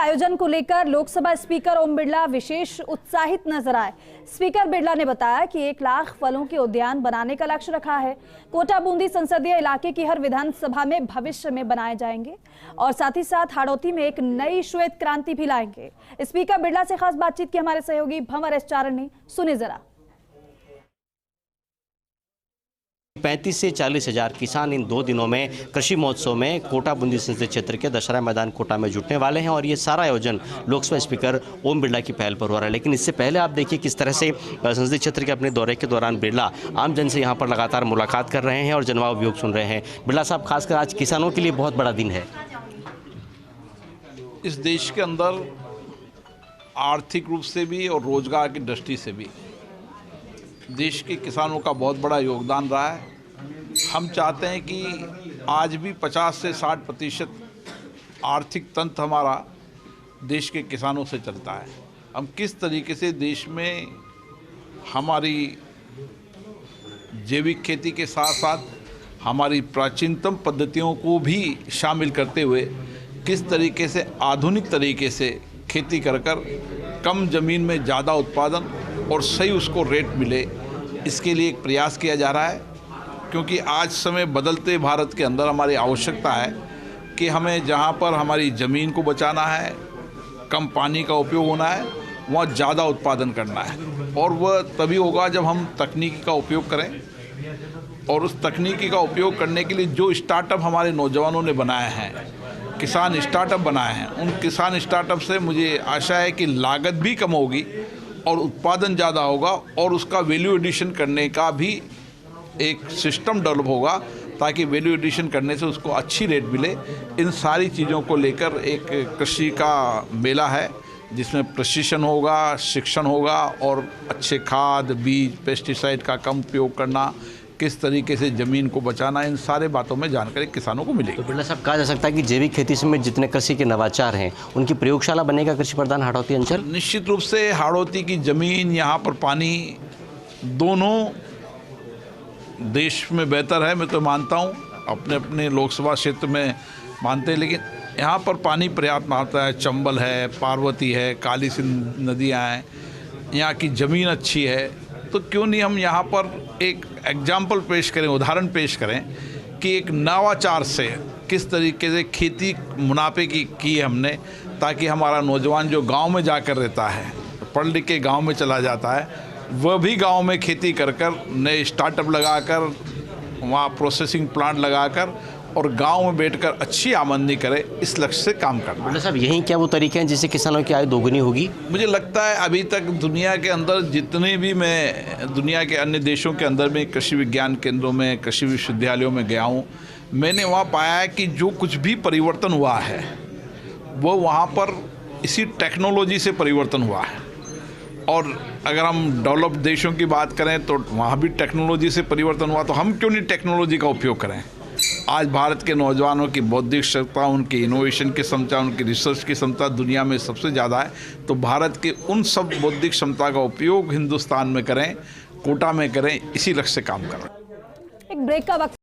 आयोजन को लेकर लोकसभा स्पीकर ओम बिरला विशेष उत्साहित नजर आए। स्पीकर बिरला ने बताया कि 1 लाख फलों के उद्यान बनाने का लक्ष्य रखा है। कोटा बूंदी संसदीय इलाके की हर विधानसभा में भविष्य में बनाए जाएंगे और साथ ही साथ हाड़ौती में एक नई श्वेत क्रांति भी लाएंगे। स्पीकर बिरला से खास बातचीत की हमारे सहयोगी भंवर एस चारण ने, सुने जरा। 35 से 40 हज़ार किसान इन 2 दिनों में कृषि महोत्सव में कोटा बूंदी संसदीय क्षेत्र के दशहरा मैदान कोटा में जुटने वाले हैं और ये सारा आयोजन लोकसभा स्पीकर ओम बिरला की पहल पर हो रहा है। लेकिन इससे पहले आप देखिए किस तरह से संसदीय क्षेत्र के अपने दौरे के दौरान बिरला आम जन से यहाँ पर लगातार मुलाकात कर रहे हैं और जनवाव उपयोग सुन रहे हैं। बिरला साहब, खासकर आज किसानों के लिए बहुत बड़ा दिन है। इस देश के अंदर आर्थिक रूप से भी और रोजगार की दृष्टि से भी देश के किसानों का बहुत बड़ा योगदान रहा है। हम चाहते हैं कि आज भी 50 से 60% आर्थिक तंत्र हमारा देश के किसानों से चलता है। हम किस तरीके से देश में हमारी जैविक खेती के साथ साथ हमारी प्राचीनतम पद्धतियों को भी शामिल करते हुए किस तरीके से आधुनिक तरीके से खेती कर कम ज़मीन में ज़्यादा उत्पादन और सही उसको रेट मिले, इसके लिए एक प्रयास किया जा रहा है। क्योंकि आज समय बदलते भारत के अंदर हमारी आवश्यकता है कि हमें जहाँ पर हमारी ज़मीन को बचाना है, कम पानी का उपयोग होना है, वहाँ ज़्यादा उत्पादन करना है। और वह तभी होगा जब हम तकनीकी का उपयोग करें। और उस तकनीकी का उपयोग करने के लिए जो स्टार्टअप हमारे नौजवानों ने बनाए हैं, किसान स्टार्टअप बनाए हैं, उन किसान स्टार्टअप से मुझे आशा है कि लागत भी कम होगी और उत्पादन ज़्यादा होगा और उसका वैल्यू एडिशन करने का भी एक सिस्टम डेवलप होगा ताकि वैल्यू एडिशन करने से उसको अच्छी रेट मिले। इन सारी चीज़ों को लेकर एक कृषि का मेला है जिसमें प्रशिक्षण होगा, शिक्षण होगा और अच्छे खाद, बीज, पेस्टिसाइड का कम उपयोग करना, किस तरीके से ज़मीन को बचाना, इन सारे बातों में जानकारी किसानों को मिलेगी। तो बिरला साहब, कहा जा सकता है कि जैविक खेती में जितने कृषि के नवाचार हैं उनकी प्रयोगशाला बनेगा कृषि प्रधान हाड़ौती अंचल। निश्चित रूप से हाड़ौती की ज़मीन, यहाँ पर पानी, दोनों देश में बेहतर है। मैं तो मानता हूँ, अपने अपने लोकसभा क्षेत्र में मानते हैं, लेकिन यहाँ पर पानी पर्याप्त मात्रा है। चंबल है, पार्वती है, काली सिंध नदियाँ हैं, यहाँ की ज़मीन अच्छी है। तो क्यों नहीं हम यहाँ पर एक एग्जाम्पल पेश करें, उदाहरण पेश करें कि एक नवाचार से किस तरीके से खेती मुनाफे की है हमने, ताकि हमारा नौजवान जो गांव में जाकर रहता है, पढ़ लिख के गाँव में चला जाता है, वह भी गांव में खेती कर नए स्टार्टअप लगाकर, वहाँ प्रोसेसिंग प्लांट लगाकर और गांव में बैठकर अच्छी आमदनी करे, इस लक्ष्य से काम करना। बिरला साहब, यही क्या वो तरीके हैं जिससे किसानों की आय दोगुनी होगी? मुझे लगता है अभी तक दुनिया के अंदर जितने भी मैं दुनिया के अन्य देशों के अंदर में कृषि विज्ञान केंद्रों में, कृषि विश्वविद्यालयों में गया हूँ, मैंने वहाँ पाया है कि जो कुछ भी परिवर्तन हुआ है वो वहाँ पर इसी टेक्नोलॉजी से परिवर्तन हुआ है। और अगर हम डेवलप्ड देशों की बात करें तो वहाँ भी टेक्नोलॉजी से परिवर्तन हुआ, तो हम क्यों नहीं टेक्नोलॉजी का उपयोग करें। आज भारत के नौजवानों की बौद्धिक क्षमता, उनकी इनोवेशन की क्षमता, उनकी रिसर्च की क्षमता दुनिया में सबसे ज़्यादा है। तो भारत के उन सब बौद्धिक क्षमता का उपयोग हिंदुस्तान में करें, कोटा में करें, इसी लक्ष्य से काम करें। एक ब्रेक का वक्त